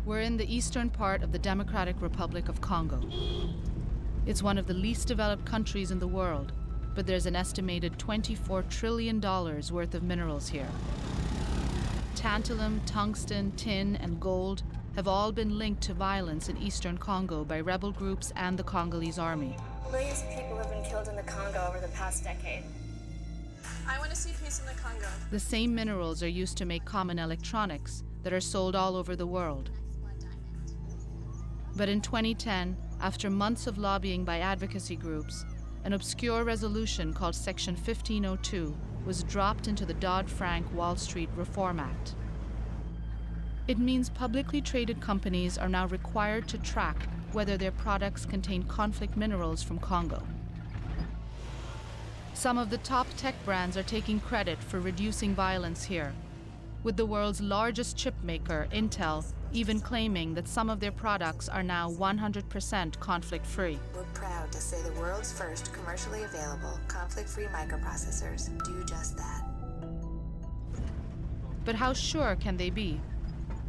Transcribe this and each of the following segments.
We're in the eastern part of the Democratic Republic of Congo. It's one of the least developed countries in the world, but there's an estimated $24 trillion worth of minerals here. Tantalum, tungsten, tin, and gold have all been linked to violence in eastern Congo by rebel groups and the Congolese army. Millions of people have been killed in the Congo over the past decade. I want to see peace in the Congo. The same minerals are used to make common electronics that are sold all over the world. But in 2010, after months of lobbying by advocacy groups, an obscure resolution called Section 1502 was dropped into the Dodd-Frank Wall Street Reform Act. It means publicly traded companies are now required to track whether their products contain conflict minerals from Congo. Some of the top tech brands are taking credit for reducing violence here, with the world's largest chip maker, Intel, even claiming that some of their products are now 100% conflict-free. We're proud to say the world's first commercially available conflict-free microprocessors do just that. But how sure can they be?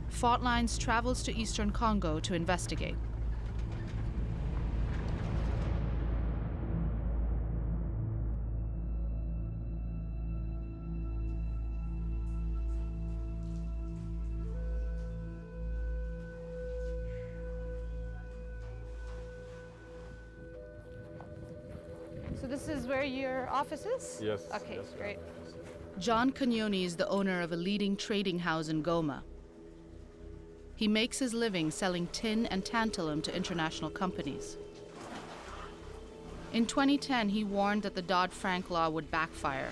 Fault Lines travels to eastern Congo to investigate. So this is where your office is? Yes. Okay, yes, great. John Cagnoni is the owner of a leading trading house in Goma. He makes his living selling tin and tantalum to international companies. In 2010, he warned that the Dodd-Frank law would backfire.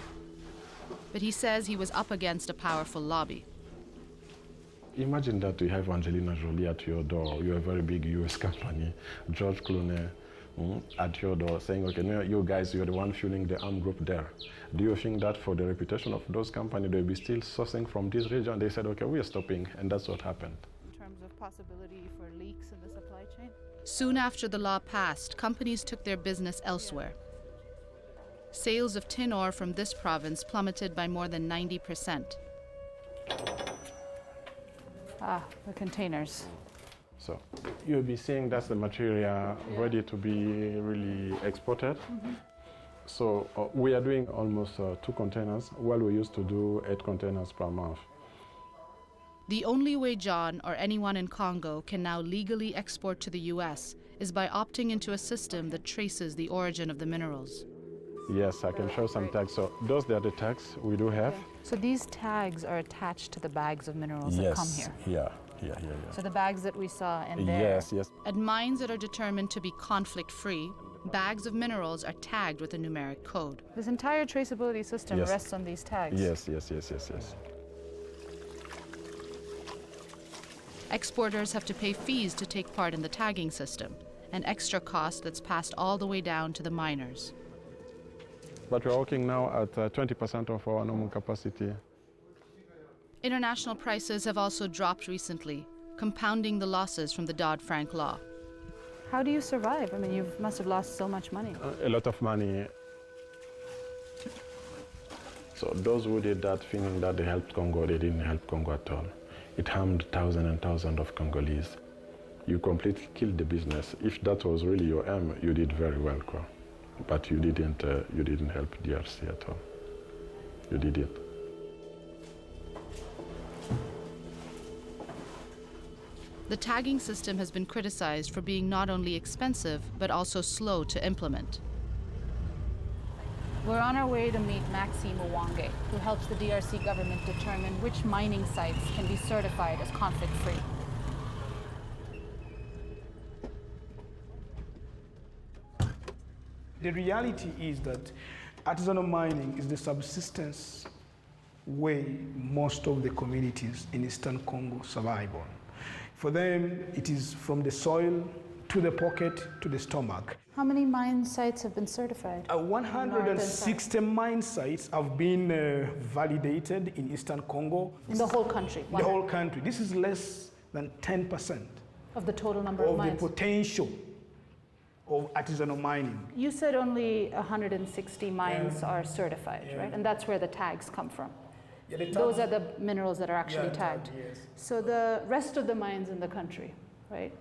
But he says he was up against a powerful lobby. Imagine that you have Angelina Jolie at your door. You're a very big US company. George Clooney at your door saying, okay, no, you guys, you're the one fueling the armed group there. Do you think that for the reputation of those companies, they'll be still sourcing from this region? They said, okay, we are stopping, and that's what happened. In terms of possibility for leaks in the supply chain? Soon after the law passed, companies took their business elsewhere. Sales of tin ore from this province plummeted by more than 90%. Ah, the containers. So you'll be seeing that's the material ready to be really exported. So we are doing almost 2 containers, while we used to do 8 containers per month. The only way John or anyone in Congo can now legally export to the US is by opting into a system that traces the origin of the minerals. Yes, I can show some tags. So those are the tags we do have. So these tags are attached to the bags of minerals that come here? Yeah. So the bags that we saw in there? Yes. At mines that are determined to be conflict-free, bags of minerals are tagged with a numeric code. This entire traceability system rests on these tags? Yes. Exporters have to pay fees to take part in the tagging system, an extra cost that's passed all the way down to the miners. But we're working now at 20% of our normal capacity. International prices have also dropped recently, compounding the losses from the Dodd-Frank law. How do you survive? I mean, you must have lost so much money. A lot of money. So those who did that thinking that they helped Congo, they didn't help Congo at all. It harmed thousands and thousands of Congolese. You completely killed the business. If that was really your aim, you did very well, but you didn't help DRC at all. You did it. The tagging system has been criticized for being not only expensive, but also slow to implement. We're on our way to meet Maxime Mwange, who helps the DRC government determine which mining sites can be certified as conflict-free. The reality is that artisanal mining is the subsistence way most of the communities in Eastern Congo survive on. For them, it is from the soil to the pocket to the stomach. How many mine sites have been certified? 160 mine sites have been validated in Eastern Congo. In the whole country? The whole country. This is less than 10% of the total number of mines? Of the potential of artisanal mining. You said only 160 mines are certified, right? And that's where the tags come from. Yeah, the Those are tagged- the minerals that are actually tagged. Yes. So the rest of the mines in the country, right?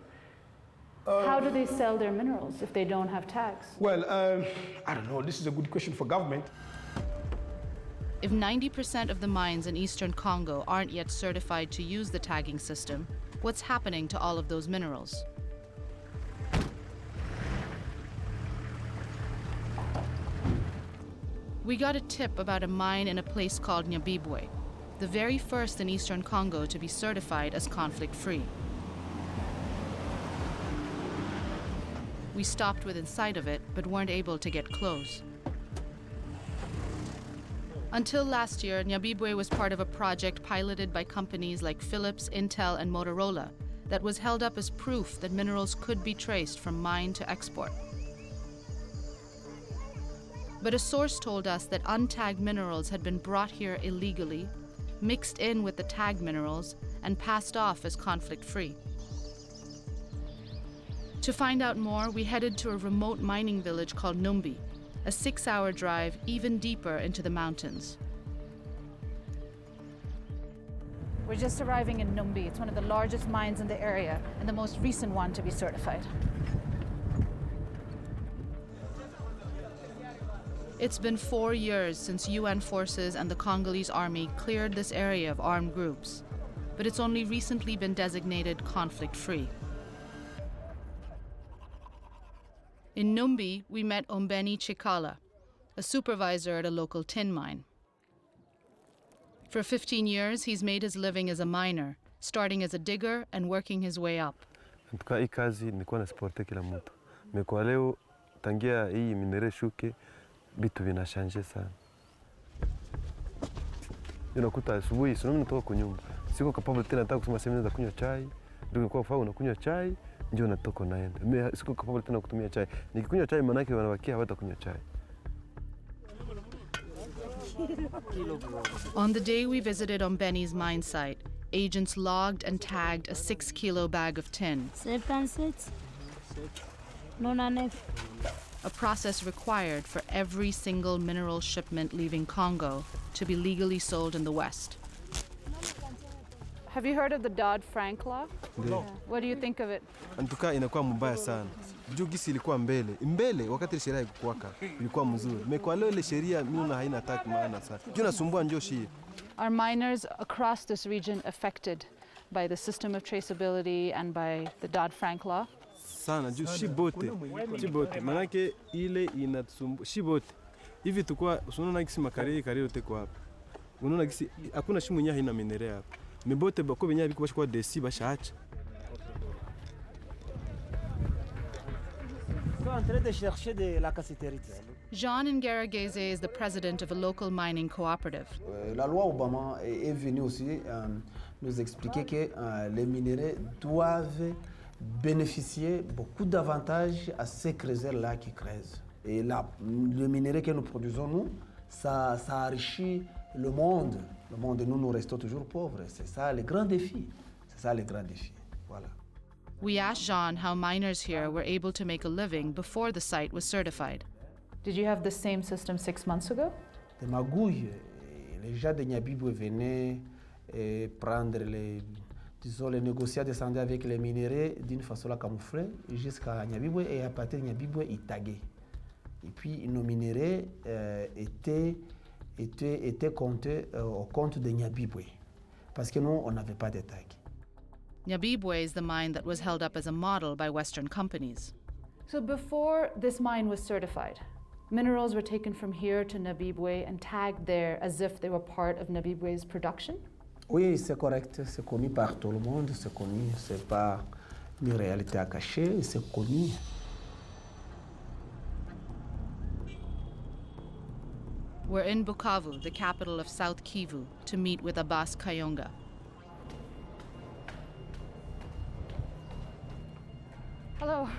How do they sell their minerals if they don't have tags? Well, I don't know. This is a good question for government. If 90% of the mines in eastern Congo aren't yet certified to use the tagging system, what's happening to all of those minerals? We got a tip about a mine in a place called Nyabibwe, the very first in eastern Congo to be certified as conflict-free. We stopped within sight of it, but weren't able to get close. Until last year, Nyabibwe was part of a project piloted by companies like Philips, Intel, and Motorola that was held up as proof that minerals could be traced from mine to export. But a source told us that untagged minerals had been brought here illegally, mixed in with the tagged minerals, and passed off as conflict-free. To find out more, we headed to a remote mining village called Numbi, a 6-hour drive even deeper into the mountains. We're just arriving in Numbi. It's one of the largest mines in the area and the most recent one to be certified. It's been 4 years since UN forces and the Congolese army cleared this area of armed groups, but it's only recently been designated conflict-free. In Numbi, we met Ombeni Chikala, a supervisor at a local tin mine. For 15 years, he's made his living as a miner, starting as a digger and working his way up. Katika hii kazi nilikuwa nasiporte kila mtu. Kwa leo tangia hii minere shuke vitu vinashanje sana. Unakuta asubuhi sio natoka kwa nyumba. Siko capable tena nataka kusema sema naweza kunywa chai. Ndio kwa kufaa unakunywa chai ndio natoka naenda. Mimi siko capable tena kutumia chai. Nikikunywa chai maana yake wanabakia hawatakunywa chai. On the day we visited Ombeni's mine site, agents logged and tagged a 6-kilo bag of tin, 77, 99. a process required for every single mineral shipment leaving Congo to be legally sold in the West. Have you heard of the Dodd-Frank law? No. What do you think of it? Antuka inakuwa mbaya sana. Juu gisi ilikuwa mbele wakati sheria ikuwaka ilikuwa mzuri. Kwa leo ile sheria mimi na haina attack maana sana. Juu nasumbua njoo shii. Are miners across this region affected by the system of traceability and by the Dodd-Frank law? Sana juu shibote manake ile inatusumbua shibote hivi tukua unaona gisi makari yote kwa hapa unaona gisi hakuna shimu nya haina minere hapa mebote bako benya biko bashwa desi bashaacha. Jean Ngerageze is the president of a local mining cooperative. La loi Obama est venue aussi nous expliquer que les minéraux doivent bénéficier beaucoup d'avantages à ces creuseurs-là qui creusent. Et là, le minerai que nous produisons, nous, ça enrichit le monde. Le monde, nous restons toujours pauvres. C'est ça le grand défi. C'est ça le grand défi. Voilà. We asked Jean how miners here were able to make a living before the site was certified. Did you have the same system 6 months ago? De Magouille, les gens de Nyabibwe venaient prendre disons, les négociants descendaient avec les minéraux d'une façon là camouflée jusqu'à Nyabibwe et à partir de Nyabibwe, ils taguaient. Et puis nos minéraux étaient comptés au compte de Nyabibwe parce que nous, on n'avait pas de tag. Nyabibwe is the mine that was held up as a model by Western companies. So before this mine was certified, minerals were taken from here to Nyabibwe and tagged there as if they were part of Nyabibwe's production? Oui, c'est correct. C'est connu par tout le monde. C'est connu. C'est pas une réalité à cacher. C'est connu. We're in Bukavu, the capital of South Kivu, to meet with Abbas Kayonga. Hello.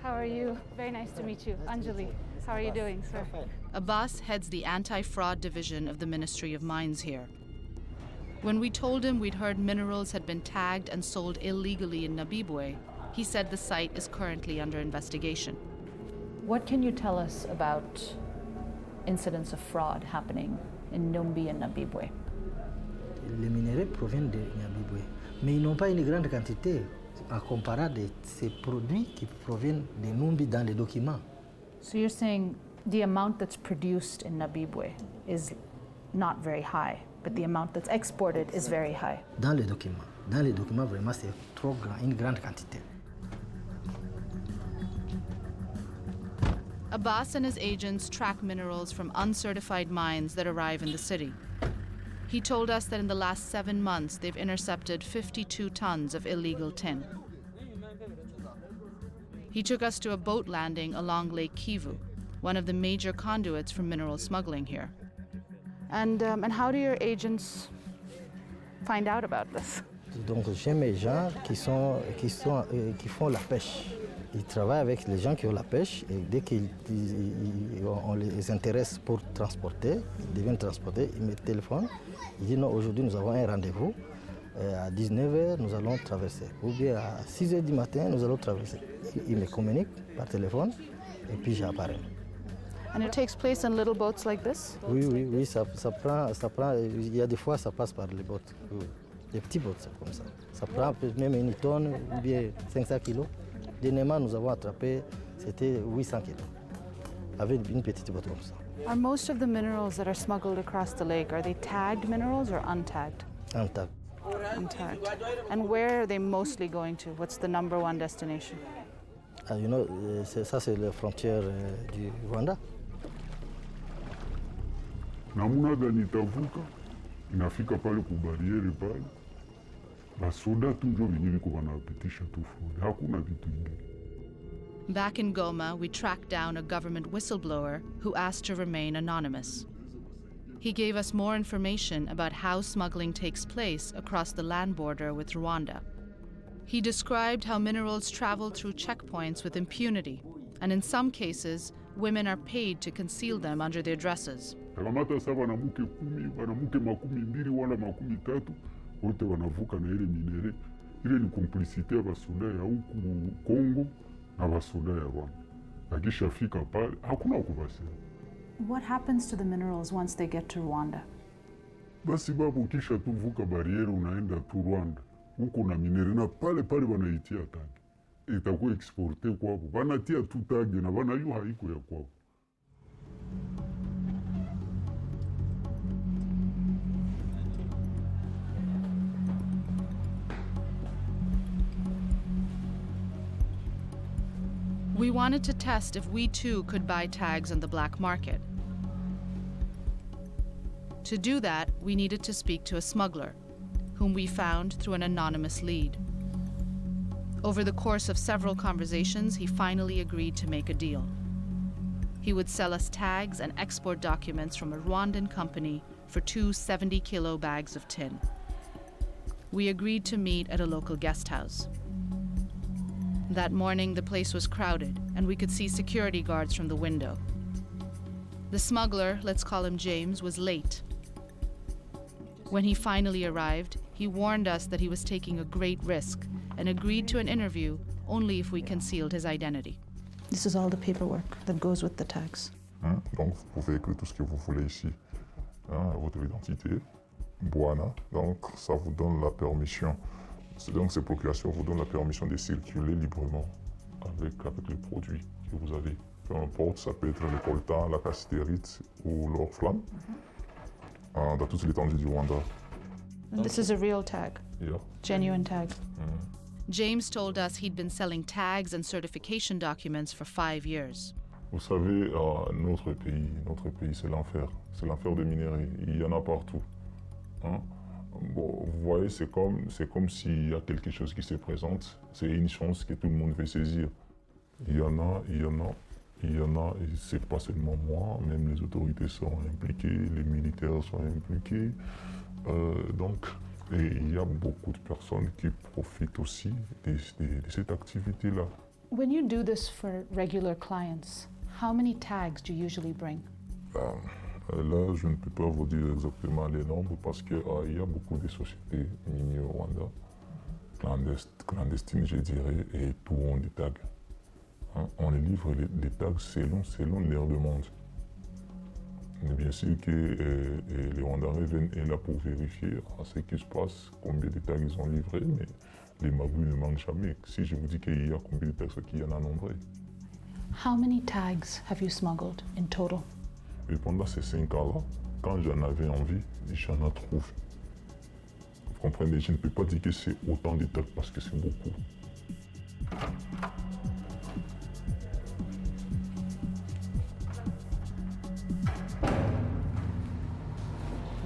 How are you? Very nice to meet you. Anjali. How are you doing, sir? Abbas heads the anti-fraud division of the Ministry of Mines here. When we told him we'd heard minerals had been tagged and sold illegally in Nyabibwe, he said the site is currently under investigation. What can you tell us about incidents of fraud happening in Numbi and Nabibwe. Les minéraux proviennent de Nabibwe, mais ils n'ont pas une grande quantité à comparer de ces produits qui proviennent de Numbi dans les documents. So you're saying the amount that's produced in Nabibwe is not very high, but the amount that's exported is very high. Dans les documents vraiment c'est trop grand, une grande quantité. Abbas and his agents track minerals from uncertified mines that arrive in the city. He told us that in the last 7 months, they've intercepted 52 tons of illegal tin. He took us to a boat landing along Lake Kivu, one of the major conduits for mineral smuggling here. And how do your agents find out about this? Donc j'ai mes gens qui font la pêche. Ils travaillent avec les gens qui ont la pêche et dès qu'on les intéresse pour transporter, ils deviennent transporter, ils me téléphonent, ils disent non, aujourd'hui nous avons un rendez-vous, à 19h nous allons traverser, ou bien à 6h du matin nous allons traverser. Ils me communiquent par téléphone et puis j'apparais. And it takes place in little boats like this? Oui, ça prend, il y a des fois ça passe par les bottes, oui. Des petits bottes comme ça. Ça prend même une tonne ou bien 500 kilos. Dernièrement, nous avons attrapé, c'était 800 kilos, avec une petite boîte comme ça. Are most of the minerals that are smuggled across the lake, are they tagged minerals or untagged? Untagged. Untagged. And where are they mostly going to? What's the number one destination? You know, ça c'est la frontière du Rwanda. Namuna gani itavuka, inafika pale kubariere pale. Basoda tu ndio wenyewe viko wanapitisha tu fundi. Hakuna kitu kingine. Back in Goma, we tracked down a government whistleblower who asked to remain anonymous. He gave us more information about how smuggling takes place across the land border with Rwanda. He described how minerals travel through checkpoints with impunity, and in some cases, women are paid to conceal them under their dresses. Takamata sa banamuke 10, banamuke 20 wala 30, wote wanavuka na ile minere. Ile ni complicité ya basoda ya huku Congo na basoda ya Rwanda. Akishafika pale, hakuna kubasema. What happens to the minerals once they get to Rwanda? Basi babu kisha tu vuka bariere unaenda tu Rwanda. Huko na minere na pale wanaitia tagi. Itakuwa exporte kwao. Wanatia tu tagi na wanajua haiko ya kwao. We wanted to test if we too could buy tags on the black market. To do that, we needed to speak to a smuggler, whom we found through an anonymous lead. Over the course of several conversations, he finally agreed to make a deal. He would sell us tags and export documents from a Rwandan company for 2 70-kilo bags of tin. We agreed to meet at a local guest house. That morning, the place was crowded, and we could see security guards from the window. The smuggler, let's call him James, was late. When he finally arrived, he warned us that he was taking a great risk and agreed to an interview only if we concealed his identity. This is all the paperwork that goes with the tags. Donc, vous pouvez écrire tout ce que vous voulez ici. Votre identité, Bwana, donc ça vous donne la permission. Donc ces procurations vous donnent la permission de circuler librement avec les produits que vous avez. Peu importe, ça peut être le coltan, la cassiterite ou l'or flamme, dans toute l'étendue du Rwanda. And this is a real tag? Yeah. Genuine tag? James told us he'd been selling tags and certification documents for 5 years. Vous savez, notre pays, c'est l'enfer. C'est l'enfer des minerais. Il y en a partout. Bon, vous voyez, c'est comme s'il y a quelque chose qui se présente. C'est une chance que tout le monde veut saisir. Il y en a, et c'est pas seulement moi, même les autorités sont impliquées, les militaires sont impliqués. Donc, et il y a beaucoup de personnes qui profitent aussi de cette activité-là. When you do this for regular clients, how many tags do you usually bring? Là, je ne peux pas vous dire exactement les nombres parce qu'il y a beaucoup de sociétés minières au Rwanda, clandestines, je dirais, et tout ont des tags. On les livre les tags selon leur demande. Bien sûr que les Rwandais viennent là pour vérifier ce qui se passe, combien de tags ils ont livrés, mais les magouilles ne manquent jamais. Si je vous dis qu'il y a combien de personnes qui en a nombré. How many tags have you smuggled in total? Et pendant ces 5 ans-là, quand j'en avais envie, j'en ai trouvé. Vous comprenez, je ne peux pas dire que c'est autant de tags parce que c'est beaucoup.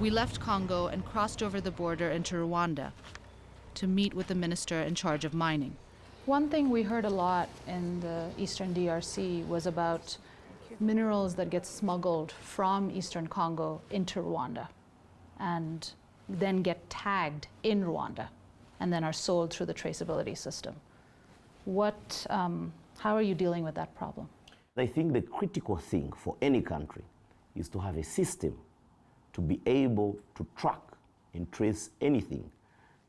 We left Congo and crossed over the border into Rwanda to meet with the minister in charge of mining. One thing we heard a lot in the Eastern DRC was about minerals that get smuggled from Eastern Congo into Rwanda and then get tagged in Rwanda and then are sold through the traceability system. How are you dealing with that problem? I think the critical thing for any country is to have a system to be able to track and trace anything.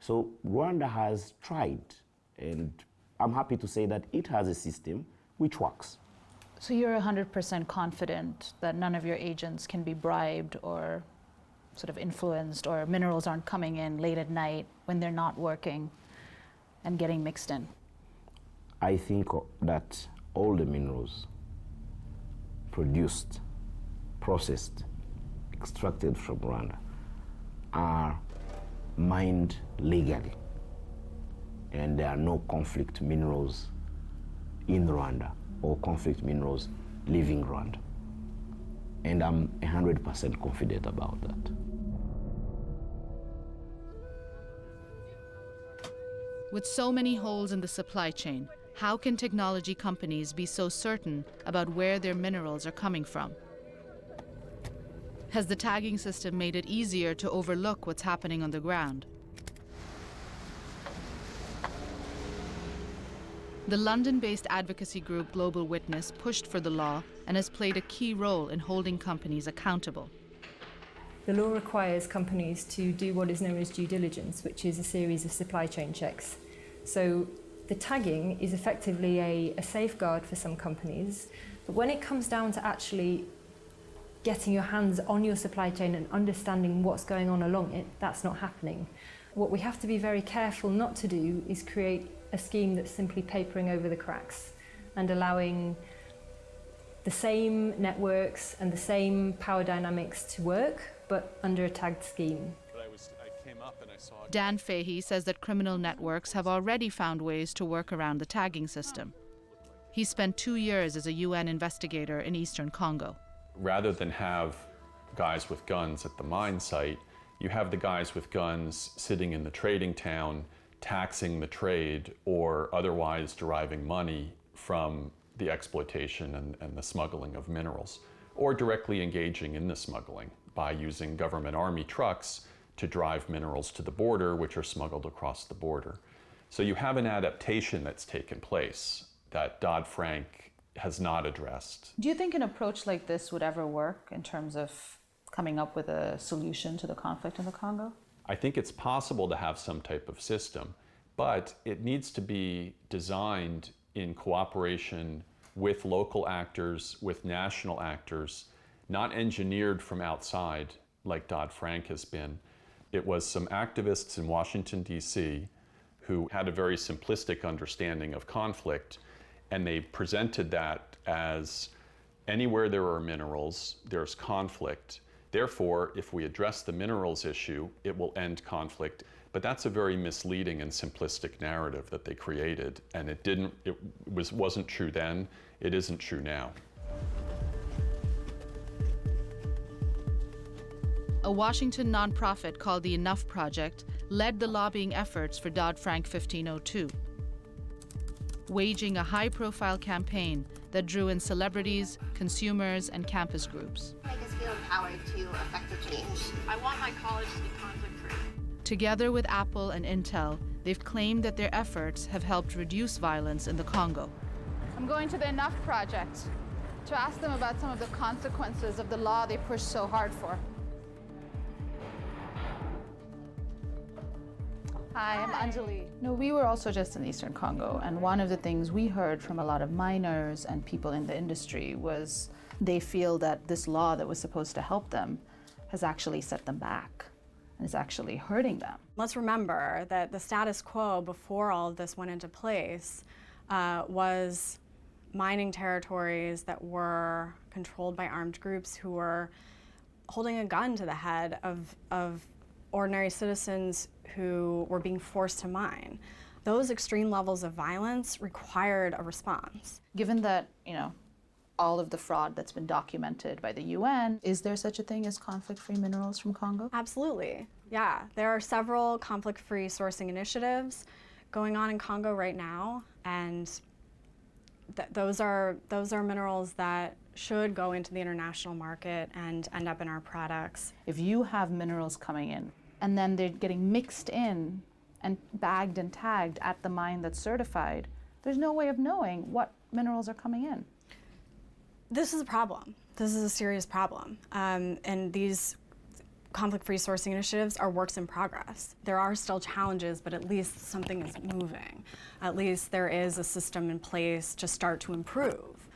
So Rwanda has tried, and I'm happy to say that it has a system which works. So you're 100% confident that none of your agents can be bribed or sort of influenced, or minerals aren't coming in late at night when they're not working and getting mixed in? I think that all the minerals produced, processed, extracted from Rwanda are mined legally, and there are no conflict minerals in Rwanda or conflict minerals leaving Rwanda. And I'm 100% confident about that. With so many holes in the supply chain, how can technology companies be so certain about where their minerals are coming from? Has the tagging system made it easier to overlook what's happening on the ground? The London-based advocacy group Global Witness pushed for the law and has played a key role in holding companies accountable. The law requires companies to do what is known as due diligence, which is a series of supply chain checks. So the tagging is effectively a safeguard for some companies, but when it comes down to actually getting your hands on your supply chain and understanding what's going on along it, that's not happening. What we have to be very careful not to do is create a scheme that's simply papering over the cracks and allowing the same networks and the same power dynamics to work, but under a tagged scheme. Dan Fahey says that criminal networks have already found ways to work around the tagging system. He spent 2 years as a UN investigator in Eastern Congo. Rather than have guys with guns at the mine site, you have the guys with guns sitting in the trading town, taxing the trade or otherwise deriving money from the exploitation and the smuggling of minerals, or directly engaging in the smuggling by using government army trucks to drive minerals to the border, which are smuggled across the border. So you have an adaptation that's taken place that Dodd-Frank has not addressed. Do you think an approach like this would ever work in terms of coming up with a solution to the conflict in the Congo? I think it's possible to have some type of system, but it needs to be designed in cooperation with local actors, with national actors, not engineered from outside like Dodd-Frank has been. It was some activists in Washington, D.C. who had a very simplistic understanding of conflict, and they presented that as anywhere there are minerals, there's conflict. Therefore, if we address the minerals issue, it will end conflict. But that's a very misleading and simplistic narrative that they created, and it wasn't true then, it isn't true now. A Washington nonprofit called the Enough Project led the lobbying efforts for Dodd-Frank 1502, waging a high-profile campaign that drew in celebrities, consumers, and campus groups. Make us feel empowered to affect the change. I want my college to be conflict-free. Together with Apple and Intel, they've claimed that their efforts have helped reduce violence in the Congo. I'm going to the Enough Project to ask them about some of the consequences of the law they pushed so hard for. Hi, I'm Anjali. No, we were also just in Eastern Congo, and one of the things we heard from a lot of miners and people in the industry was they feel that this law that was supposed to help them has actually set them back and is actually hurting them. Let's remember that the status quo before all of this went into place was mining territories that were controlled by armed groups who were holding a gun to the head of ordinary citizens who were being forced to mine. Those extreme levels of violence required a response. Given that, all of the fraud that's been documented by the UN, is there such a thing as conflict-free minerals from Congo? Absolutely, yeah. There are several conflict-free sourcing initiatives going on in Congo right now, and those are minerals that should go into the international market and end up in our products. If you have minerals coming in, and then they're getting mixed in and bagged and tagged at the mine that's certified, there's no way of knowing what minerals are coming in. This is a problem. This is a serious problem. And these conflict-free sourcing initiatives are works in progress. There are still challenges, but at least something is moving. At least there is a system in place to start to improve.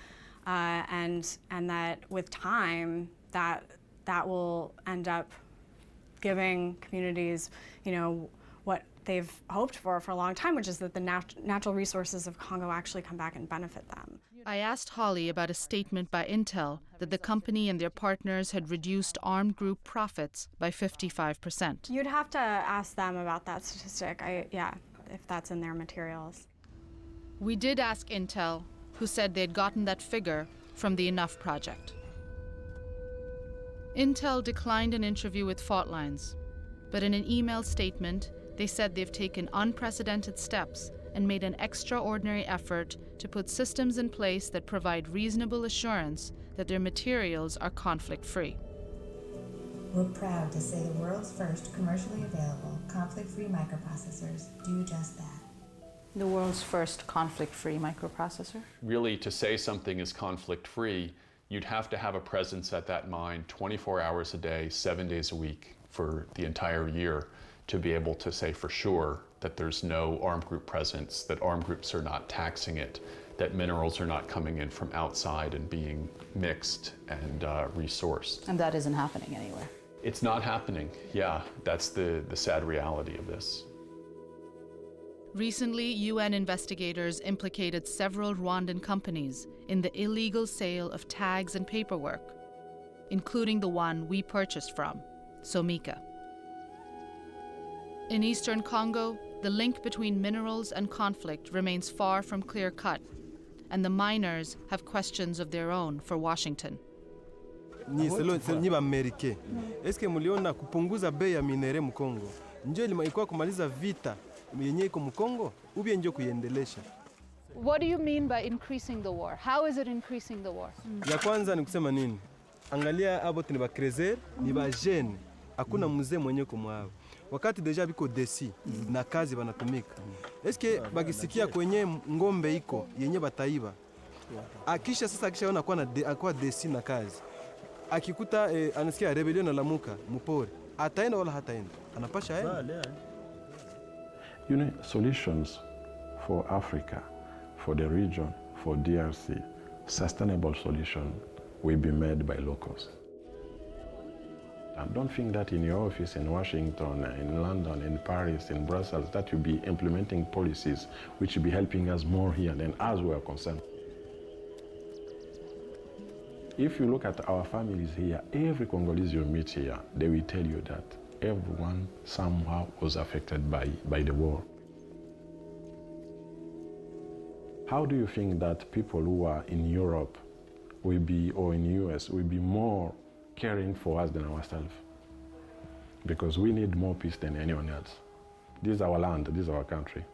And that with time, that will end up giving communities, what they've hoped for a long time, which is that the natural resources of Congo actually come back and benefit them. I asked Holly about a statement by Intel that the company and their partners had reduced armed group profits by 55%. You'd have to ask them about that statistic, if that's in their materials. We did ask Intel, who said they'd gotten that figure from the Enough project. Intel declined an interview with Faultlines, but in an email statement, they said they've taken unprecedented steps and made an extraordinary effort to put systems in place that provide reasonable assurance that their materials are conflict-free. We're proud to say the world's first commercially available conflict-free microprocessors do just that. The world's first conflict-free microprocessor? Really, to say something is conflict-free, you'd have to have a presence at that mine 24 hours a day, 7 days a week for the entire year to be able to say for sure that there's no armed group presence, that armed groups are not taxing it, that minerals are not coming in from outside and being mixed and resourced. And that isn't happening anywhere. It's not happening, yeah. That's the sad reality of this. Recently, UN investigators implicated several Rwandan companies in the illegal sale of tags and paperwork, including the one we purchased from, Somika. In eastern Congo, the link between minerals and conflict remains far from clear-cut, and the miners have questions of their own for Washington. Nyi Amerike. Eske muliona kupunguza bei ya minere mu Kongo? Ndio ilikuwa kumaliza vita yenye iko mu Kongo, ubie ndio kuiendelesha. What do you mean by increasing the war? How is it increasing the war? Ya kwanza ni kusema nini? Angalia abo ni ba crezer, ni ba jeune. Hakuna mzee mwenye kumwao. Wakati deja biko desi na kazi banatumika. Eske bagisikia kwenye ngombe iko yenye bataiba. Akishaona kwa desi na kazi. Akikuta anasikia rebellion na lamuka mupori. Ataenda wala hataenda. Anapasha aende. Solutions for Africa, for the region, for DRC, sustainable solution will be made by locals. And don't think that in your office in Washington, in London, in Paris, in Brussels, that you'll be implementing policies which will be helping us more here than as we are concerned. If you look at our families here, every Congolese you meet here, they will tell you that everyone somehow was affected by the war. How do you think that people who are in Europe will be, or in the US, will be more caring for us than ourselves? Because we need more peace than anyone else. This is our land, this is our country.